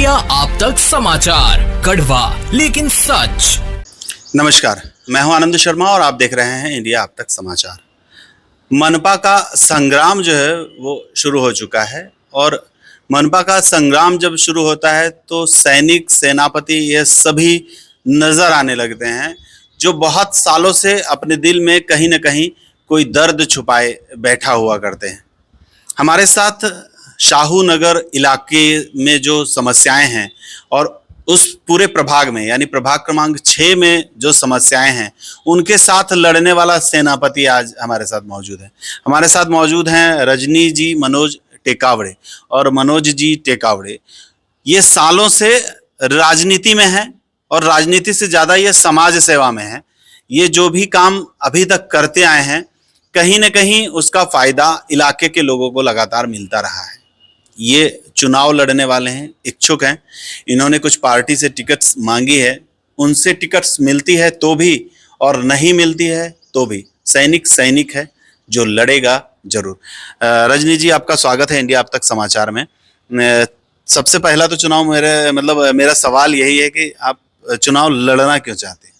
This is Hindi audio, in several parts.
इंडिया आप तक समाचार, कड़वा लेकिन सच। नमस्कार, मैं हूं आनंद शर्मा और आप देख रहे हैं इंडिया आप तक समाचार। मनपा का संग्राम जो है वो शुरू हो चुका है और मनपा का संग्राम जब शुरू होता है तो सैनिक, सेनापति ये सभी नजर आने लगते हैं जो बहुत सालों से अपने दिल में कहीं न कहीं कोई दर्द छुपाए बैठा हुआ करते हैं। हमारे साथ शाहू नगर इलाके में जो समस्याएं हैं और उस पूरे प्रभाग में यानी प्रभाग क्रमांक 6 में जो समस्याएं हैं उनके साथ लड़ने वाला सेनापति आज हमारे साथ मौजूद है। हमारे साथ मौजूद हैं रजनी जी मनोज टेकावड़े। और मनोज जी टेकावड़े ये सालों से राजनीति में हैं और राजनीति से ज़्यादा ये समाज सेवा में है। ये जो भी काम अभी तक करते आए हैं कहीं न कहीं उसका फायदा इलाके के लोगों को लगातार मिलता रहा है। ये चुनाव लड़ने वाले हैं, इच्छुक हैं। इन्होंने कुछ पार्टी से टिकट्स मांगी है, उनसे टिकट्स मिलती है तो भी और नहीं मिलती है तो भी सैनिक है जो लड़ेगा जरूर। रजनी जी आपका स्वागत है इंडिया अब तक समाचार में। सबसे पहला तो चुनाव मेरा सवाल यही है कि आप चुनाव लड़ना क्यों चाहते हैं?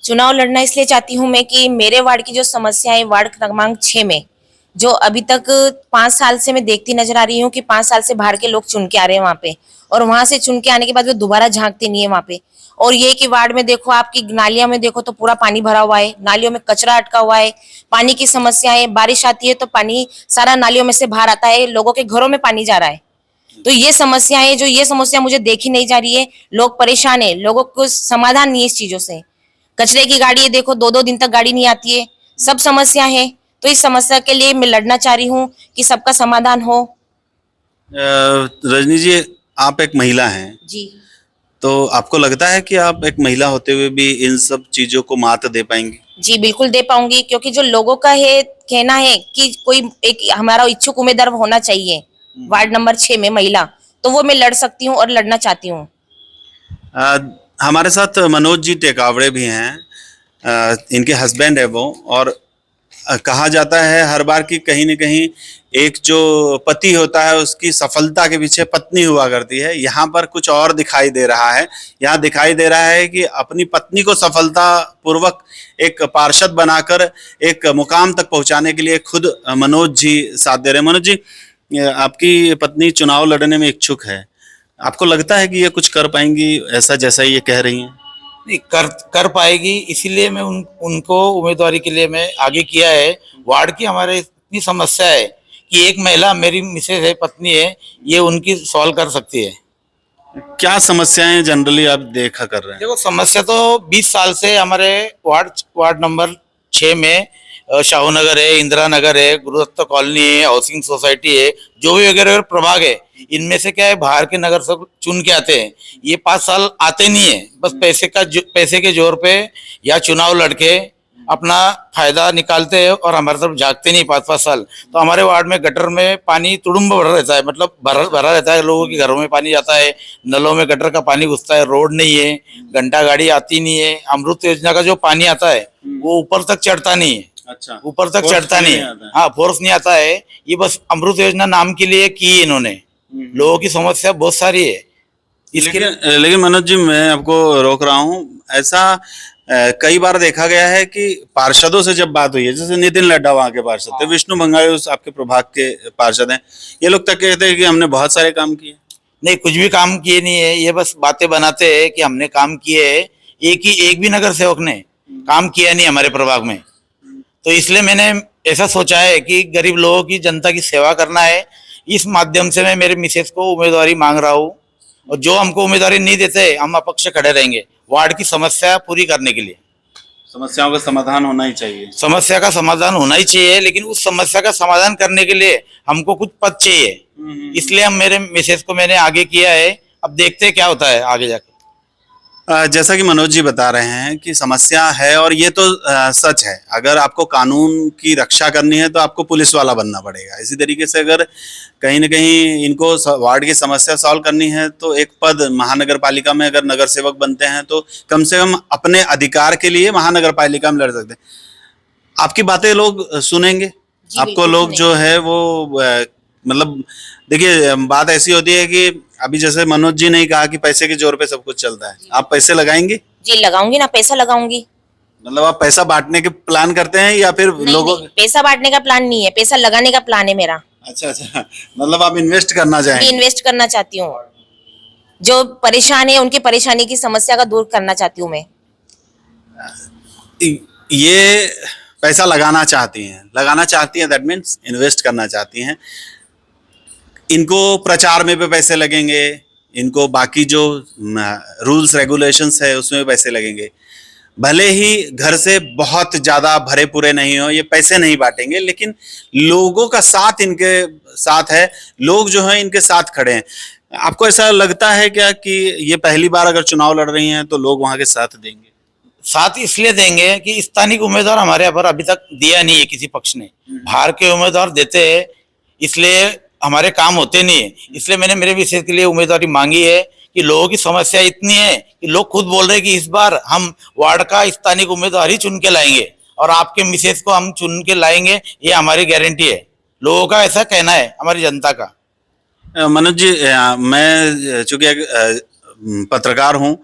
चुनाव लड़ना इसलिए चाहती हूँ मैं कि मेरे वार्ड की जो समस्या है वार्ड क्रमांक 6 में जो अभी तक 5 साल से मैं देखती नजर आ रही हूँ कि 5 साल से बाहर के लोग चुन के आ रहे हैं वहाँ पे, और वहां से चुन के आने के बाद वो दोबारा झांकते नहीं है वहाँ पे। और ये कि वार्ड में देखो, आपकी नालियों में देखो तो पूरा पानी भरा हुआ है, नालियों में कचरा अटका हुआ है, पानी की समस्या है। बारिश आती है तो पानी सारा नालियों में से बाहर आता है, लोगों के घरों में पानी जा रहा है। तो ये समस्या मुझे देखी नहीं जा रही है। लोग परेशान है, लोगों को समाधान नहीं है इस चीजों से। कचरे की गाड़ी है, देखो 2-2 दिन तक गाड़ी नहीं आती है, सब समस्या है। तो इस समस्या के लिए मैं लड़ना चाह रही हूँ कि सबका समाधान हो। रजनी जी आप एक महिला हैं जी, तो आपको लगता है कि आप एक महिला होते हुए भी इन सब चीजों को मात दे पाएंगी? जी बिल्कुल दे पाऊंगी, क्योंकि जो लोगों का है कहना है कि कोई एक हमारा इच्छुक उम्मीदवार होना चाहिए वार्ड नंबर 6 में महिला, तो वो मैं लड़ सकती हूँ और लड़ना चाहती हूँ। हमारे साथ मनोज जी टेकावड़े भी हैं। इनके हस्बैंड है वो, और कहा जाता है हर बार की कहीं न कहीं एक जो पति होता है उसकी सफलता के पीछे पत्नी हुआ करती है। यहाँ पर कुछ और दिखाई दे रहा है। यहाँ दिखाई दे रहा है कि अपनी पत्नी को सफलता पूर्वक एक पार्षद बनाकर एक मुकाम तक पहुंचाने के लिए खुद मनोज जी साथ दे रहे हैं। मनोज जी, आपकी पत्नी चुनाव लड़ने में इच्छुक है, आपको लगता है कि ये कुछ कर पाएंगी ऐसा जैसा ये कह रही हैं? नहीं कर पाएगी, इसीलिए मैं उनको उम्मीदवारी के लिए मैं आगे किया है। वार्ड की हमारे इतनी समस्या है कि एक महिला, मेरी मिसेज है, पत्नी है, ये उनकी सॉल्व कर सकती है। क्या समस्याएं जनरली आप देखा कर रहे हैं? देखो, समस्या तो 20 साल से हमारे वार्ड नंबर 6 में शाहू नगर है, इंदिरा नगर है, गुरुदत्त कॉलोनी है, हाउसिंग सोसाइटी है, जो भी वगैरह प्रभाग है, इनमें से क्या है बाहर के नगर सब चुन के आते हैं। ये 5 साल आते नहीं है, बस पैसे के जोर पे या चुनाव लड़के अपना फायदा निकालते हैं और हमारे तरफ झांकते नहीं 5-5 साल। तो हमारे वार्ड में गटर में पानी तुड़ुम्ब भरा रहता है, मतलब भरा रहता है, लोगों के घरों में पानी जाता है, नलों में गटर का पानी घुसता है, रोड नहीं है, घंटा गाड़ी आती नहीं है। अमृत योजना का जो पानी आता है वो ऊपर तक चढ़ता नहीं है। अच्छा, ऊपर तक चढ़ता नहीं है। हाँ, फोर्स नहीं आता है। ये बस अमृत योजना नाम के लिए की है इन्होंने। लोगों की समस्या बहुत सारी है इसके। लेकिन मनोज जी मैं आपको रोक रहा हूँ। ऐसा कई बार देखा गया है कि पार्षदों से जब बात हुई है, जैसे नितिन लड्डा वहाँ के पार्षद थे, विष्णु भंगारी आपके प्रभाग के पार्षद हैं, ये लोग तक कहते हैं कि हमने बहुत सारे काम किए। नहीं, कुछ भी काम किए नहीं है, ये बस बातें बनाते हैं कि हमने काम किए है। एक भी नगर सेवक ने काम किया नहीं हमारे प्रभाग में। तो इसलिए मैंने ऐसा सोचा है कि गरीब लोगों की, जनता की सेवा करना है। इस माध्यम से मैं मेरे मिसेज को उम्मीदवारी मांग रहा हूँ, और जो हमको उम्मीदवारी नहीं देते हम अपक्ष खड़े रहेंगे वार्ड की समस्या पूरी करने के लिए। समस्याओं का समाधान होना ही चाहिए। समस्या का समाधान होना ही चाहिए, लेकिन उस समस्या का समाधान करने के लिए हमको कुछ पद चाहिए। इसलिए हम मेरे मिसेज को मैंने आगे किया है। अब देखते हैं क्या होता है आगे जाके। जैसा कि मनोज जी बता रहे हैं कि समस्या है और ये तो सच है। अगर आपको कानून की रक्षा करनी है तो आपको पुलिस वाला बनना पड़ेगा। इसी तरीके से अगर कहीं न कहीं इनको वार्ड की समस्या सॉल्व करनी है तो एक पद महानगर पालिका में अगर नगर सेवक बनते हैं तो कम से कम अपने अधिकार के लिए महानगर पालिका में लड़ सकते हैं। आपकी बातें लोग सुनेंगे, आपको लोग जो है वो मतलब देखिए बात ऐसी होती है कि अभी जैसे मनोज जी ने कहा कि पैसे के जोर पे सब कुछ चलता है, आप पैसे लगाएंगे? जी लगाऊंगी ना, पैसा लगाऊंगी। मतलब आप पैसा बांटने के प्लान करते हैं या फिर नहीं, लोगों? नहीं, पैसा बांटने का प्लान नहीं है, पैसा लगाने का प्लान है मेरा। अच्छा अच्छा, मतलब आप इन्वेस्ट करना चाहेंगे? इन्वेस्ट करना चाहती हूँ, जो परेशान है उनकी परेशानी की समस्या का दूर करना चाहती हूँ मैं। ये पैसा लगाना चाहती हैं, दैट मीन्स इन्वेस्ट करना चाहती हैं। इनको प्रचार में भी पैसे लगेंगे, इनको बाकी जो रूल्स रेगुलेशंस है उसमें भी पैसे लगेंगे। भले ही घर से बहुत ज्यादा भरे पूरे नहीं हो, ये पैसे नहीं बांटेंगे, लेकिन लोगों का साथ इनके साथ है, लोग जो हैं इनके साथ खड़े हैं। आपको ऐसा लगता है क्या कि ये पहली बार अगर चुनाव लड़ रही हैं तो लोग वहां के साथ देंगे? साथ इसलिए देंगे कि स्थानिक उम्मीदवार हमारे यहाँ पर अभी तक दिया नहीं है किसी पक्ष ने। बाहर के उम्मीदवार देते हैं, इसलिए हमारे काम होते नहीं है। इसलिए मैंने मेरे विषय के लिए उम्मीदवारी मांगी है कि लोगों की समस्या इतनी है कि लोग खुद बोल रहे हैं कि इस बार हम वार्ड का स्थानिक उम्मीदवार ही चुन के लाएंगे और आपके मिसेज को हम चुन के लाएंगे, ये हमारी गारंटी है। लोगों का ऐसा कहना है, हमारी जनता का। मनोज जी, मैं चूंकि एक पत्रकार हूँ,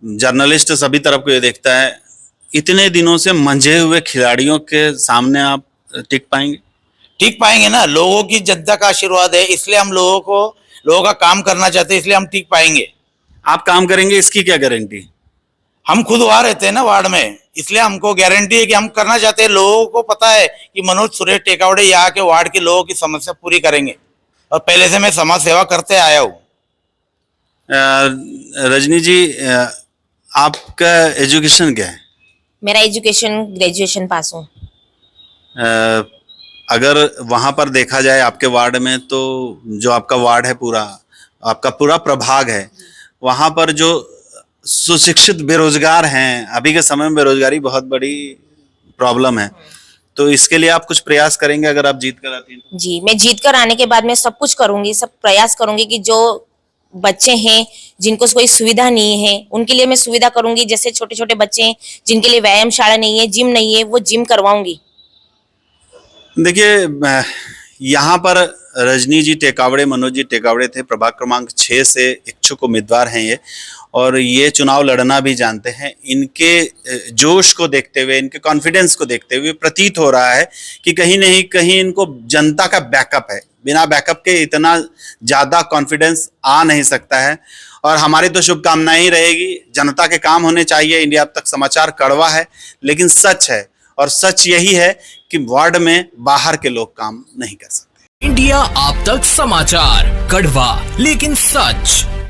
जर्नलिस्ट सभी तरफ को ये देखता है, इतने दिनों से मंझे हुए खिलाड़ियों के सामने आप टिक पाएंगे? टिक पाएंगे ना, लोगों की जनता का आशीर्वाद है, इसलिए हम लोगों का काम करना चाहते हैं, इसलिए हम टिक पाएंगे। आप काम करेंगे, इसकी क्या गारंटी? हम खुद वहां रहते हैं ना वार्ड में, इसलिए हमको गारंटी है कि हम करना चाहते हैं। लोगों को पता है कि मनोज सुरेश टेकावड़े यहाँ के वार्ड के लोगों की समस्या पूरी करेंगे और पहले से मैं समाज सेवा करते आया हूँ। रजनी जी, आपका एजुकेशन क्या है? मेरा एजुकेशन ग्रेजुएशन पास हूँ। अगर वहां पर देखा जाए आपके वार्ड में, तो जो आपका वार्ड है पूरा, आपका पूरा प्रभाग है, वहां पर जो सुशिक्षित बेरोजगार हैं, अभी के समय में बेरोजगारी बहुत बड़ी प्रॉब्लम है, तो इसके लिए आप कुछ प्रयास करेंगे अगर आप जीत कर आती हैं तो? जी, मैं जीत कर आने के बाद मैं सब कुछ करूंगी, सब प्रयास करूंगी कि जो बच्चे हैं जिनको कोई सुविधा नहीं है उनके लिए मैं सुविधा करूंगी। जैसे छोटे छोटे बच्चे हैं जिनके लिए व्यायाम शाला नहीं है, जिम नहीं है, वो जिम करवाऊंगी। देखिए, यहाँ पर रजनी जी टेकावड़े, मनोज जी टेकावड़े थे, प्रभाग क्रमांक 6 से इच्छुक उम्मीदवार हैं ये, और ये चुनाव लड़ना भी जानते हैं। इनके जोश को देखते हुए, इनके कॉन्फिडेंस को देखते हुए प्रतीत हो रहा है कि कहीं नहीं कहीं इनको जनता का बैकअप है। बिना बैकअप के इतना ज्यादा कॉन्फिडेंस आ नहीं सकता है, और हमारी तो शुभकामनाएं ही रहेगी। जनता के काम होने चाहिए। इंडिया अब तक समाचार कड़वा है लेकिन सच है, और सच यही है कि वार्ड में बाहर के लोग काम नहीं कर सकते। इंडिया आप तक समाचार, कड़वा लेकिन सच।